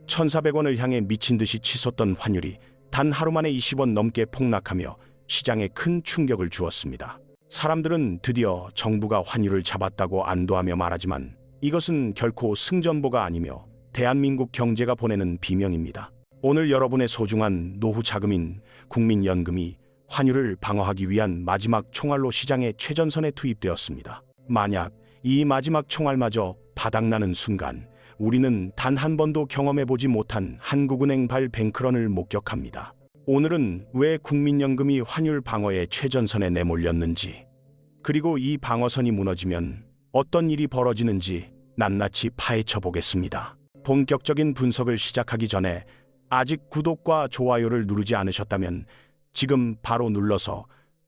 1,400원을 향해 미친 듯이 치솟던 환율이 단 하루 만에 20원 넘게 폭락하며 시장에 큰 충격을 주었습니다. 사람들은 드디어 정부가 환율을 잡았다고 안도하며 말하지만 이것은 결코 승전보가 아니며 대한민국 경제가 보내는 비명입니다. 오늘 여러분의 소중한 노후 자금인 국민연금이 환율을 방어하기 위한 마지막 총알로 시장의 최전선에 투입되었습니다. 만약 이 마지막 총알마저 바닥나는 순간 우리는 단 한 번도 경험해보지 못한 한국은행발 뱅크런을 목격합니다. 오늘은 왜 국민연금이 환율 방어의 최전선에 내몰렸는지, 그리고 이 방어선이 무너지면 어떤 일이 벌어지는지 낱낱이 파헤쳐 보겠습니다. 본격적인 분석을 시작하기 전에 아직 구독과 좋아요를 누르지 않으셨다면 지금 바로 눌러서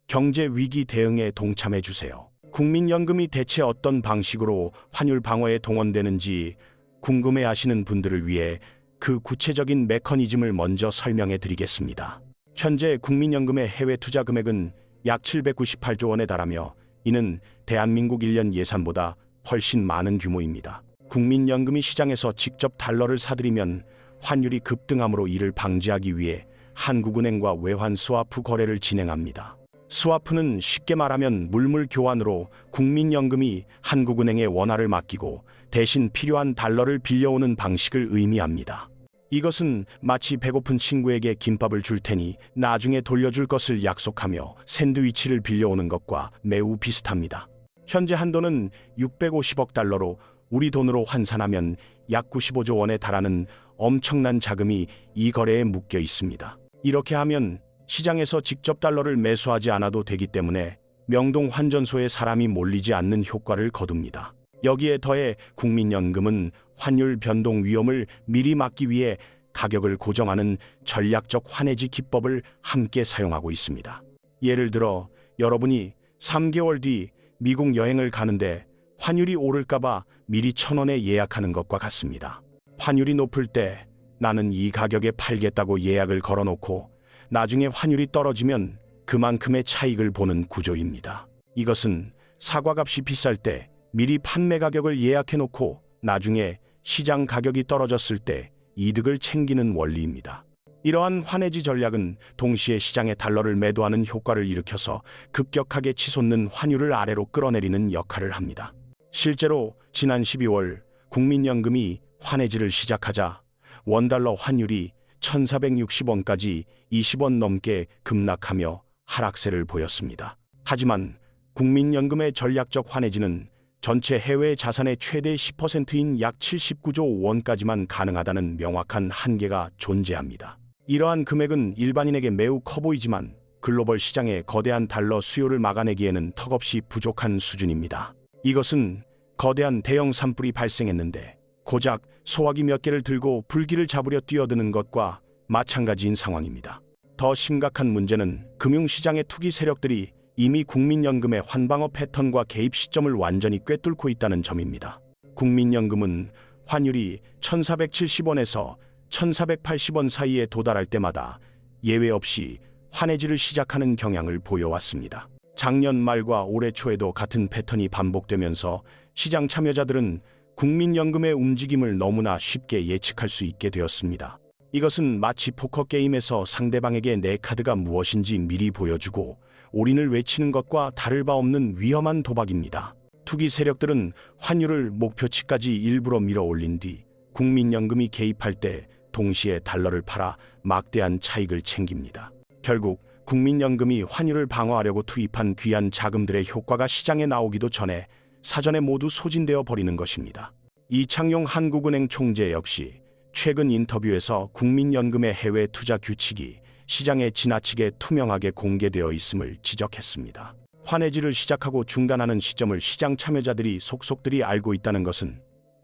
경제 위기 대응에 동참해 주세요. 국민연금이 대체 어떤 방식으로 환율 방어에 동원되는지 궁금해하시는 분들을 위해 그 구체적인 메커니즘을 먼저 설명해 드리겠습니다. 현재 국민연금의 해외 투자 금액은 약 798조 원에 달하며 이는 대한민국 1년 예산보다 훨씬 많은 규모입니다. 국민연금이 시장에서 직접 달러를 사들이면 환율이 급등함으로 이를 방지하기 위해 한국은행과 외환 스와프 거래를 진행합니다. 스와프는 쉽게 말하면 물물 교환으로 국민연금이 한국은행에 원화를 맡기고 대신 필요한 달러를 빌려오는 방식을 의미합니다. 이것은 마치 배고픈 친구에게 김밥을 줄 테니 나중에 돌려줄 것을 약속하며 샌드위치를 빌려오는 것과 매우 비슷합니다. 현재 한도는 650억 달러로 우리 돈으로 환산하면 약 95조 원에 달하는 엄청난 자금이 이 거래에 묶여 있습니다. 이렇게 하면 시장에서 직접 달러를 매수하지 않아도 되기 때문에 명동 환전소에 사람이 몰리지 않는 효과를 거둡니다. 여기에 더해 국민연금은 환율 변동 위험을 미리 막기 위해 가격을 고정하는 전략적 환해지 기법을 함께 사용하고 있습니다. 예를 들어 여러분이 3개월 뒤 미국 여행을 가는데 환율이 오를까봐 미리 1,000원에 예약하는 것과 같습니다. 환율이 높을 때 나는 이 가격에 팔겠다고 예약을 걸어놓고 나중에 환율이 떨어지면 그만큼의 차익을 보는 구조입니다. 이것은 사과값이 비쌀 때 미리 판매 가격을 예약해놓고 나중에 시장 가격이 떨어졌을 때 이득을 챙기는 원리입니다. 이러한 환해지 전략은 동시에 시장에 달러를 매도하는 효과를 일으켜서 급격하게 치솟는 환율을 아래로 끌어내리는 역할을 합니다. 실제로 지난 12월 국민연금이 환해지를 시작하자 원달러 환율이 1,460원까지 20원 넘게 급락하며 하락세를 보였습니다. 하지만 국민연금의 전략적 환해지는 전체 해외 자산의 최대 10%인 약 79조 원까지만 가능하다는 명확한 한계가 존재합니다. 이러한 금액은 일반인에게 매우 커 보이지만 글로벌 시장의 거대한 달러 수요를 막아내기에는 턱없이 부족한 수준입니다. 이것은 거대한 대형 산불이 발생했는데 고작 소화기 몇 개를 들고 불길을 잡으려 뛰어드는 것과 마찬가지인 상황입니다. 더 심각한 문제는 금융시장의 투기 세력들이 이미 국민연금의 환방어 패턴과 개입 시점을 완전히 꿰뚫고 있다는 점입니다. 국민연금은 환율이 1,470원에서 1,480원 사이에 도달할 때마다 예외 없이 환해지를 시작하는 경향을 보여왔습니다. 작년 말과 올해 초에도 같은 패턴이 반복되면서 시장 참여자들은 국민연금의 움직임을 너무나 쉽게 예측할 수 있게 되었습니다. 이것은 마치 포커 게임에서 상대방에게 내 카드가 무엇인지 미리 보여주고 올인을 외치는 것과 다를 바 없는 위험한 도박입니다. 투기 세력들은 환율을 목표치까지 일부러 밀어 올린 뒤 국민연금이 개입할 때 동시에 달러를 팔아 막대한 차익을 챙깁니다. 결국 국민연금이 환율을 방어하려고 투입한 귀한 자금들의 효과가 시장에 나오기도 전에 사전에 모두 소진되어 버리는 것입니다. 이창용 한국은행 총재 역시 최근 인터뷰에서 국민연금의 해외 투자 규칙이 시장에 지나치게 투명하게 공개되어 있음을 지적했습니다. 환해지를 시작하고 중단하는 시점을 시장 참여자들이 속속들이 알고 있다는 것은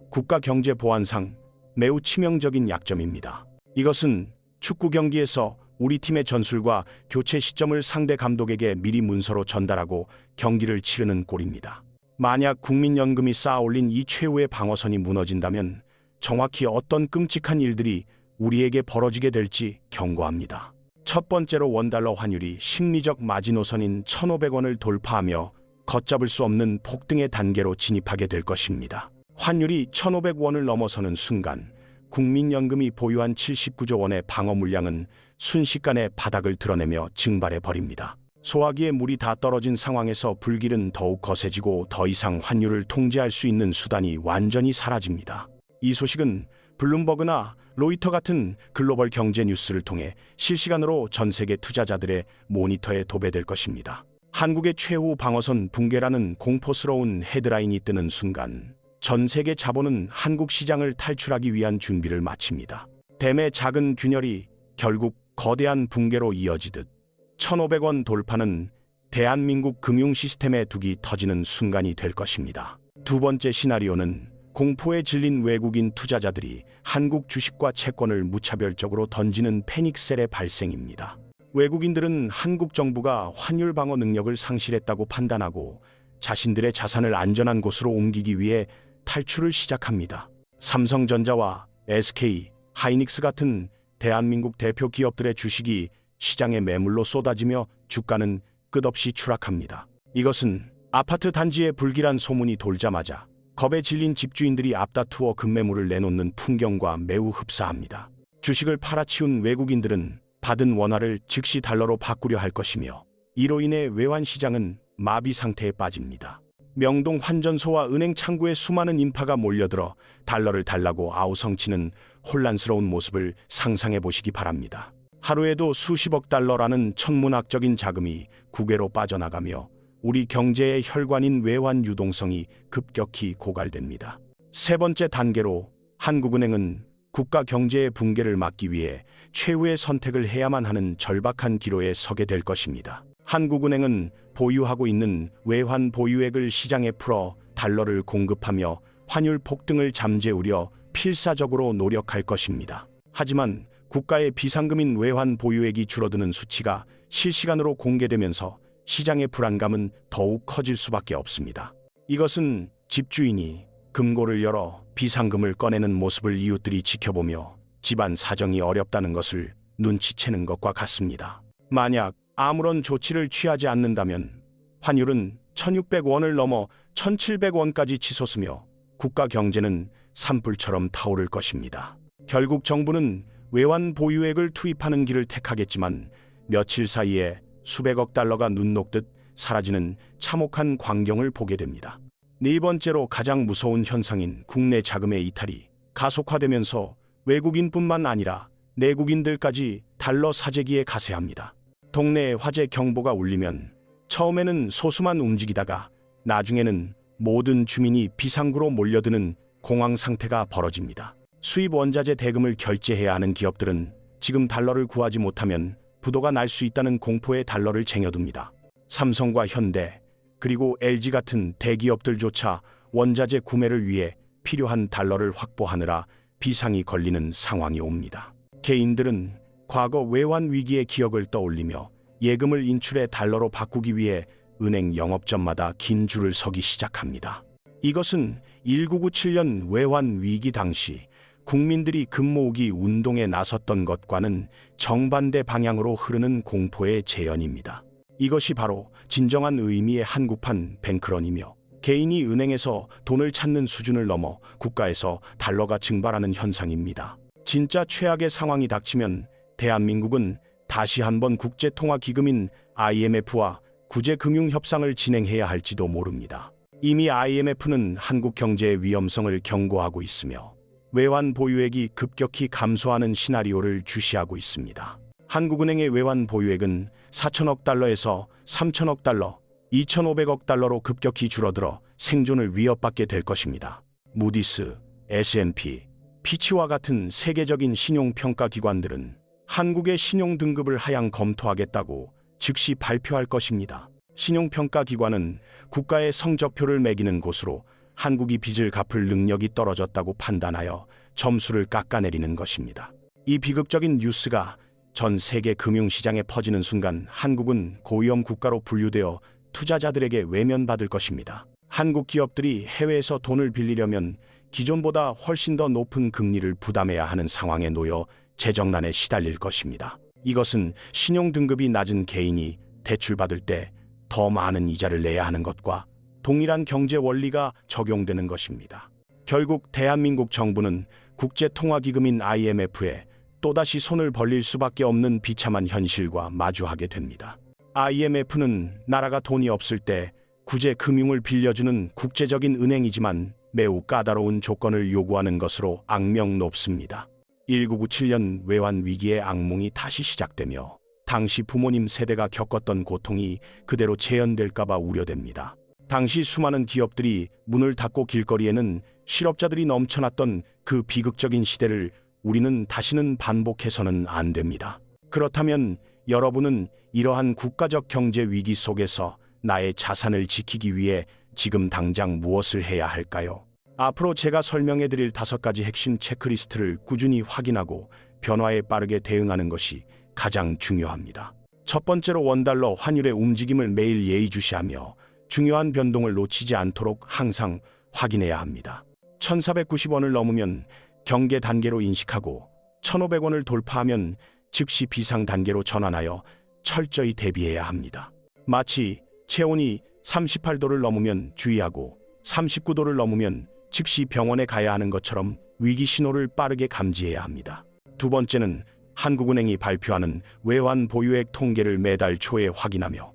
국가 경제 보안상 매우 치명적인 약점입니다. 이것은 축구 경기에서 우리 팀의 전술과 교체 시점을 상대 감독에게 미리 문서로 전달하고 경기를 치르는 꼴입니다. 만약 국민연금이 쌓아올린 이 최후의 방어선이 무너진다면 정확히 어떤 끔찍한 일들이 우리에게 벌어지게 될지 경고합니다. 첫 번째로 원달러 환율이 심리적 마지노선인 1,500원을 돌파하며 걷잡을 수 없는 폭등의 단계로 진입하게 될 것입니다. 환율이 1,500원을 넘어서는 순간 국민연금이 보유한 79조 원의 방어 물량은 순식간에 바닥을 드러내며 증발해 버립니다. 소화기에 물이 다 떨어진 상황에서 불길은 더욱 거세지고 더 이상 환율을 통제할 수 있는 수단이 완전히 사라집니다. 이 소식은 블룸버그나 로이터 같은 글로벌 경제 뉴스를 통해 실시간으로 전 세계 투자자들의 모니터에 도배될 것입니다. 한국의 최후 방어선 붕괴라는 공포스러운 헤드라인이 뜨는 순간 전 세계 자본은 한국 시장을 탈출하기 위한 준비를 마칩니다. 댐의 작은 균열이 결국 거대한 붕괴로 이어지듯 1,500원 돌파는 대한민국 금융 시스템의 둑이 터지는 순간이 될 것입니다. 두 번째 시나리오는 공포에 질린 외국인 투자자들이 한국 주식과 채권을 무차별적으로 던지는 패닉셀의 발생입니다. 외국인들은 한국 정부가 환율 방어 능력을 상실했다고 판단하고 자신들의 자산을 안전한 곳으로 옮기기 위해 탈출을 시작합니다. 삼성전자와 SK, 하이닉스 같은 대한민국 대표 기업들의 주식이 시장의 매물로 쏟아지며 주가는 끝없이 추락합니다. 이것은 아파트 단지에 불길한 소문이 돌자마자 겁에 질린 집주인들이 앞다투어 급매물을 내놓는 풍경과 매우 흡사합니다. 주식을 팔아치운 외국인들은 받은 원화를 즉시 달러로 바꾸려 할 것이며 이로 인해 외환 시장은 마비 상태에 빠집니다. 명동 환전소와 은행 창구에 수많은 인파가 몰려들어 달러를 달라고 아우성치는 혼란스러운 모습을 상상해 보시기 바랍니다. 하루에도 수십억 달러라는 천문학적인 자금이 국외로 빠져나가며 우리 경제의 혈관인 외환 유동성이 급격히 고갈됩니다. 세 번째 단계로 한국은행은 국가 경제의 붕괴를 막기 위해 최후의 선택을 해야만 하는 절박한 기로에 서게 될 것입니다. 한국은행은 보유하고 있는 외환 보유액을 시장에 풀어 달러를 공급하며 환율 폭등을 잠재우려 필사적으로 노력할 것입니다. 하지만 국가의 비상금인 외환 보유액이 줄어드는 수치가 실시간으로 공개되면서 시장의 불안감은 더욱 커질 수밖에 없습니다. 이것은 집주인이 금고를 열어 비상금을 꺼내는 모습을 이웃들이 지켜보며 집안 사정이 어렵다는 것을 눈치채는 것과 같습니다. 만약 아무런 조치를 취하지 않는다면 환율은 1,600원을 넘어 1,700원까지 치솟으며 국가 경제는 산불처럼 타오를 것입니다. 결국 정부는 외환 보유액을 투입하는 길을 택하겠지만 며칠 사이에 수백억 달러가 눈 녹듯 사라지는 참혹한 광경을 보게 됩니다. 네 번째로 가장 무서운 현상인 국내 자금의 이탈이 가속화되면서 외국인뿐만 아니라 내국인들까지 달러 사재기에 가세합니다. 동네에 화재 경보가 울리면 처음에는 소수만 움직이다가 나중에는 모든 주민이 비상구로 몰려드는 공황 상태가 벌어집니다. 수입 원자재 대금을 결제해야 하는 기업들은 지금 달러를 구하지 못하면 부도가 날 수 있다는 공포에 달러를 쟁여둡니다. 삼성과 현대 그리고 LG 같은 대기업들조차 원자재 구매를 위해 필요한 달러를 확보하느라 비상이 걸리는 상황이 옵니다. 개인들은 과거 외환 위기의 기억을 떠올리며 예금을 인출해 달러로 바꾸기 위해 은행 영업점마다 긴 줄을 서기 시작합니다. 이것은 1997년 외환 위기 당시 국민들이 금 모으기 운동에 나섰던 것과는 정반대 방향으로 흐르는 공포의 재현입니다. 이것이 바로 진정한 의미의 한국판 뱅크런이며 개인이 은행에서 돈을 찾는 수준을 넘어 국가에서 달러가 증발하는 현상입니다. 진짜 최악의 상황이 닥치면 대한민국은 다시 한번 국제통화기금인 IMF와 구제금융협상을 진행해야 할지도 모릅니다. 이미 IMF는 한국 경제의 위험성을 경고하고 있으며 외환 보유액이 급격히 감소하는 시나리오를 주시하고 있습니다. 한국은행의 외환 보유액은 4천억 달러에서 3천억 달러, 2,500억 달러로 급격히 줄어들어 생존을 위협받게 될 것입니다. 무디스, S&P, 피치와 같은 세계적인 신용평가 기관들은 한국의 신용 등급을 하향 검토하겠다고 즉시 발표할 것입니다. 신용평가 기관은 국가의 성적표를 매기는 곳으로 한국이 빚을 갚을 능력이 떨어졌다고 판단하여 점수를 깎아내리는 것입니다. 이 비극적인 뉴스가 전 세계 금융시장에 퍼지는 순간 한국은 고위험 국가로 분류되어 투자자들에게 외면받을 것입니다. 한국 기업들이 해외에서 돈을 빌리려면 기존보다 훨씬 더 높은 금리를 부담해야 하는 상황에 놓여 재정난에 시달릴 것입니다. 이것은 신용 등급이 낮은 개인이 대출받을 때 더 많은 이자를 내야 하는 것과 동일한 경제 원리가 적용되는 것입니다. 결국 대한민국 정부는 국제통화기금인 IMF에 또다시 손을 벌릴 수밖에 없는 비참한 현실과 마주하게 됩니다. IMF는 나라가 돈이 없을 때 구제 금융을 빌려주는 국제적인 은행이지만 매우 까다로운 조건을 요구하는 것으로 악명 높습니다. 1997년 외환 위기의 악몽이 다시 시작되며 당시 부모님 세대가 겪었던 고통이 그대로 재현될까봐 우려됩니다. 당시 수많은 기업들이 문을 닫고 길거리에는 실업자들이 넘쳐났던 그 비극적인 시대를 우리는 다시는 반복해서는 안 됩니다. 그렇다면 여러분은 이러한 국가적 경제 위기 속에서 나의 자산을 지키기 위해 지금 당장 무엇을 해야 할까요? 앞으로 제가 설명해 드릴 5가지 핵심 체크리스트를 꾸준히 확인하고 변화에 빠르게 대응하는 것이 가장 중요합니다. 첫 번째로 원달러 환율의 움직임을 매일 예의주시하며 중요한 변동을 놓치지 않도록 항상 확인해야 합니다. 1,490원을 넘으면 경계 단계로 인식하고 1,500원을 돌파하면 즉시 비상 단계로 전환하여 철저히 대비해야 합니다. 마치 체온이 38도를 넘으면 주의하고 39도를 넘으면 즉시 병원에 가야 하는 것처럼 위기 신호를 빠르게 감지해야 합니다. 두 번째는 한국은행이 발표하는 외환 보유액 통계를 매달 초에 확인하며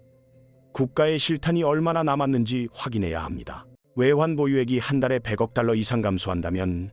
국가의 실탄이 얼마나 남았는지 확인해야 합니다. 외환 보유액이 한 달에 100억 달러 이상 감소한다면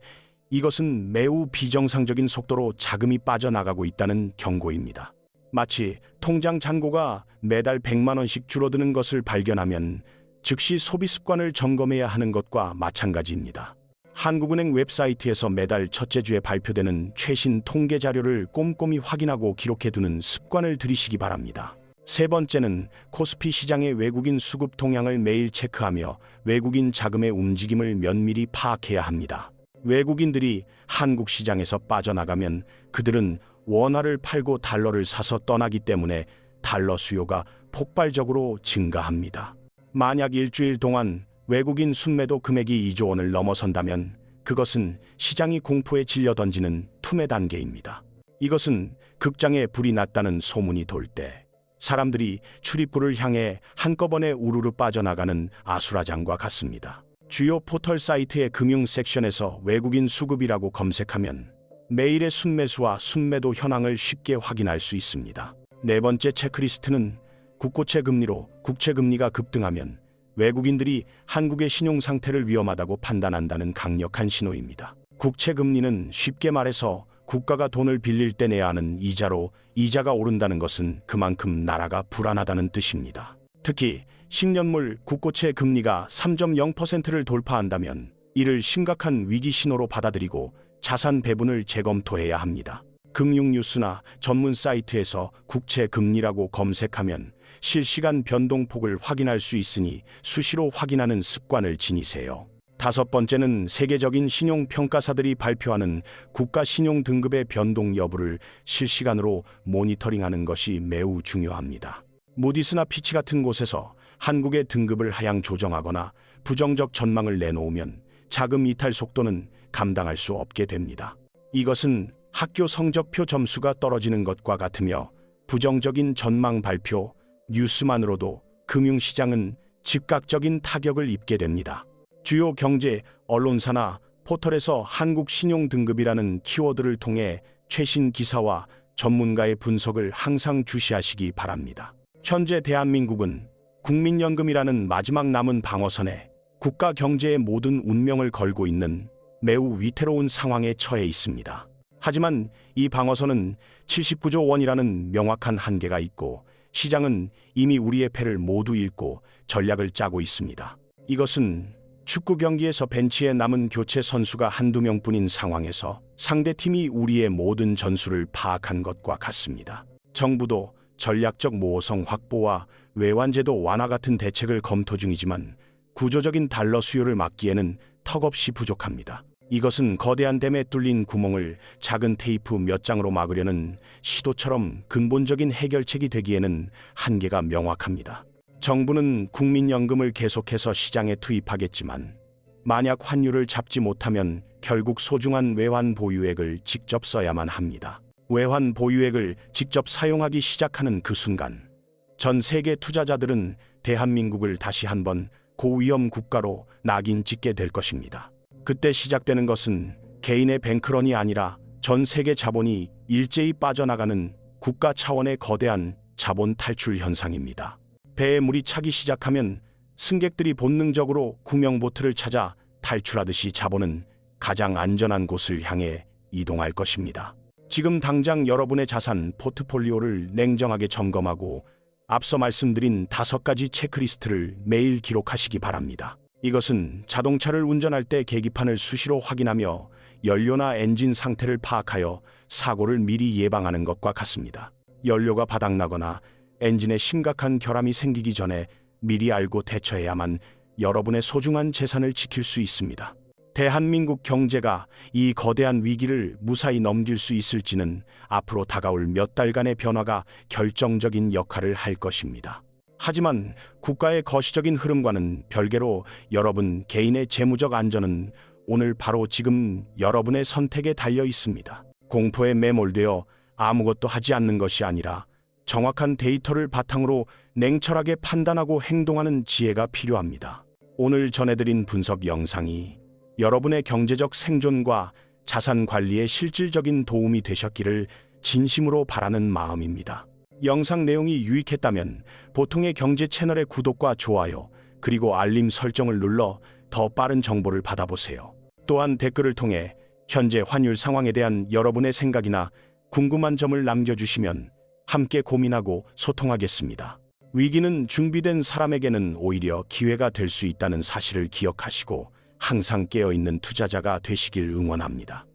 이것은 매우 비정상적인 속도로 자금이 빠져나가고 있다는 경고입니다. 마치 통장 잔고가 매달 100만 원씩 줄어드는 것을 발견하면 즉시 소비 습관을 점검해야 하는 것과 마찬가지입니다. 한국은행 웹사이트에서 매달 첫째 주에 발표되는 최신 통계 자료를 꼼꼼히 확인하고 기록해두는 습관을 들이시기 바랍니다. 세 번째는 코스피 시장의 외국인 수급 동향을 매일 체크하며 외국인 자금의 움직임을 면밀히 파악해야 합니다. 외국인들이 한국 시장에서 빠져나가면 그들은 원화를 팔고 달러를 사서 떠나기 때문에 달러 수요가 폭발적으로 증가합니다. 만약 일주일 동안 외국인 순매도 금액이 2조 원을 넘어선다면 그것은 시장이 공포에 질려 던지는 투매 단계입니다. 이것은 극장에 불이 났다는 소문이 돌 때 사람들이 출입구를 향해 한꺼번에 우르르 빠져나가는 아수라장과 같습니다. 주요 포털 사이트의 금융 섹션에서 외국인 수급이라고 검색하면 매일의 순매수와 순매도 현황을 쉽게 확인할 수 있습니다. 네 번째 체크리스트는 국고채 금리로 국채 금리가 급등하면 외국인들이 한국의 신용 상태를 위험하다고 판단한다는 강력한 신호입니다. 국채 금리는 쉽게 말해서 국가가 돈을 빌릴 때 내야 하는 이자로 이자가 오른다는 것은 그만큼 나라가 불안하다는 뜻입니다. 특히 10년물 국고채 금리가 3.0%를 돌파한다면 이를 심각한 위기 신호로 받아들이고 자산 배분을 재검토해야 합니다. 금융 뉴스나 전문 사이트에서 국채 금리라고 검색하면 실시간 변동폭을 확인할 수 있으니 수시로 확인하는 습관을 지니세요. 다섯 번째는 세계적인 신용평가사들이 발표하는 국가 신용 등급의 변동 여부를 실시간으로 모니터링하는 것이 매우 중요합니다. 무디스나 피치 같은 곳에서 한국의 등급을 하향 조정하거나 부정적 전망을 내놓으면 자금 이탈 속도는 감당할 수 없게 됩니다. 이것은 학교 성적표 점수가 떨어지는 것과 같으며 부정적인 전망 발표, 뉴스만으로도 금융시장은 즉각적인 타격을 입게 됩니다. 주요 경제 언론사나 포털에서 한국 신용 등급이라는 키워드를 통해 최신 기사와 전문가의 분석을 항상 주시하시기 바랍니다. 현재 대한민국은 국민연금이라는 마지막 남은 방어선에 국가 경제의 모든 운명을 걸고 있는 매우 위태로운 상황에 처해 있습니다. 하지만 이 방어선은 79조 원이라는 명확한 한계가 있고 시장은 이미 우리의 패를 모두 읽고 전략을 짜고 있습니다. 이것은 축구 경기에서 벤치에 남은 교체 선수가 한두 명뿐인 상황에서 상대팀이 우리의 모든 전술을 파악한 것과 같습니다. 정부도 전략적 모호성 확보와 외환제도 완화 같은 대책을 검토 중이지만 구조적인 달러 수요를 막기에는 턱없이 부족합니다. 이것은 거대한 댐에 뚫린 구멍을 작은 테이프 몇 장으로 막으려는 시도처럼 근본적인 해결책이 되기에는 한계가 명확합니다. 정부는 국민연금을 계속해서 시장에 투입하겠지만 만약 환율을 잡지 못하면 결국 소중한 외환 보유액을 직접 써야만 합니다. 외환 보유액을 직접 사용하기 시작하는 그 순간 전 세계 투자자들은 대한민국을 다시 한번 고위험 국가로 낙인 찍게 될 것입니다. 그때 시작되는 것은 개인의 뱅크런이 아니라 전 세계 자본이 일제히 빠져나가는 국가 차원의 거대한 자본 탈출 현상입니다. 배에 물이 차기 시작하면 승객들이 본능적으로 구명보트를 찾아 탈출하듯이 자본은 가장 안전한 곳을 향해 이동할 것입니다. 지금 당장 여러분의 자산 포트폴리오를 냉정하게 점검하고 앞서 말씀드린 5가지 체크리스트를 매일 기록하시기 바랍니다. 이것은 자동차를 운전할 때 계기판을 수시로 확인하며 연료나 엔진 상태를 파악하여 사고를 미리 예방하는 것과 같습니다. 연료가 바닥나거나 엔진에 심각한 결함이 생기기 전에 미리 알고 대처해야만 여러분의 소중한 재산을 지킬 수 있습니다. 대한민국 경제가 이 거대한 위기를 무사히 넘길 수 있을지는 앞으로 다가올 몇 달간의 변화가 결정적인 역할을 할 것입니다. 하지만 국가의 거시적인 흐름과는 별개로 여러분 개인의 재무적 안전은 오늘 바로 지금 여러분의 선택에 달려 있습니다. 공포에 매몰되어 아무것도 하지 않는 것이 아니라 정확한 데이터를 바탕으로 냉철하게 판단하고 행동하는 지혜가 필요합니다. 오늘 전해드린 분석 영상이 여러분의 경제적 생존과 자산 관리에 실질적인 도움이 되셨기를 진심으로 바라는 마음입니다. 영상 내용이 유익했다면 보통의 경제 채널의 구독과 좋아요 그리고 알림 설정을 눌러 더 빠른 정보를 받아보세요. 또한 댓글을 통해 현재 환율 상황에 대한 여러분의 생각이나 궁금한 점을 남겨주시면 함께 고민하고 소통하겠습니다. 위기는 준비된 사람에게는 오히려 기회가 될 수 있다는 사실을 기억하시고 항상 깨어있는 투자자가 되시길 응원합니다.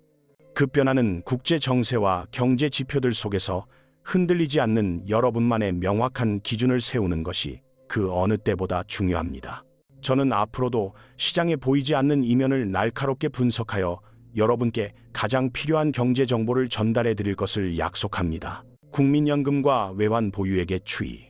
급변하는 국제 정세와 경제 지표들 속에서 흔들리지 않는 여러분만의 명확한 기준을 세우는 것이 그 어느 때보다 중요합니다. 저는 앞으로도 시장에 보이지 않는 이면을 날카롭게 분석하여 여러분께 가장 필요한 경제 정보를 전달해 드릴 것을 약속합니다. 국민연금과 외환 보유액의 추이,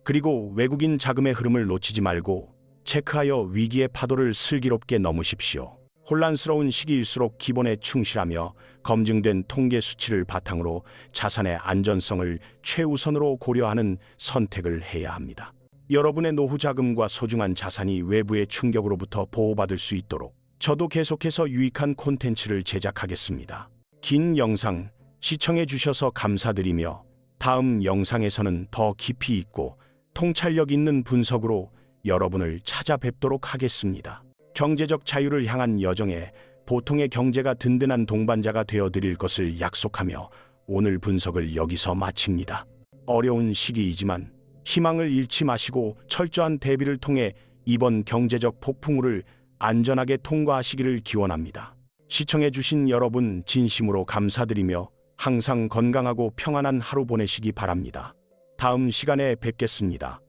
그리고 외국인 자금의 흐름을 놓치지 말고 체크하여 위기의 파도를 슬기롭게 넘으십시오. 혼란스러운 시기일수록 기본에 충실하며 검증된 통계 수치를 바탕으로 자산의 안전성을 최우선으로 고려하는 선택을 해야 합니다. 여러분의 노후 자금과 소중한 자산이 외부의 충격으로부터 보호받을 수 있도록 저도 계속해서 유익한 콘텐츠를 제작하겠습니다. 긴 영상 시청해 주셔서 감사드리며 다음 영상에서는 더 깊이 있고 통찰력 있는 분석으로 여러분을 찾아뵙도록 하겠습니다. 경제적 자유를 향한 여정에 보통의 경제가 든든한 동반자가 되어드릴 것을 약속하며 오늘 분석을 여기서 마칩니다. 어려운 시기이지만 희망을 잃지 마시고 철저한 대비를 통해 이번 경제적 폭풍우를 안전하게 통과하시기를 기원합니다. 시청해주신 여러분 진심으로 감사드리며 항상 건강하고 평안한 하루 보내시기 바랍니다. 다음 시간에 뵙겠습니다.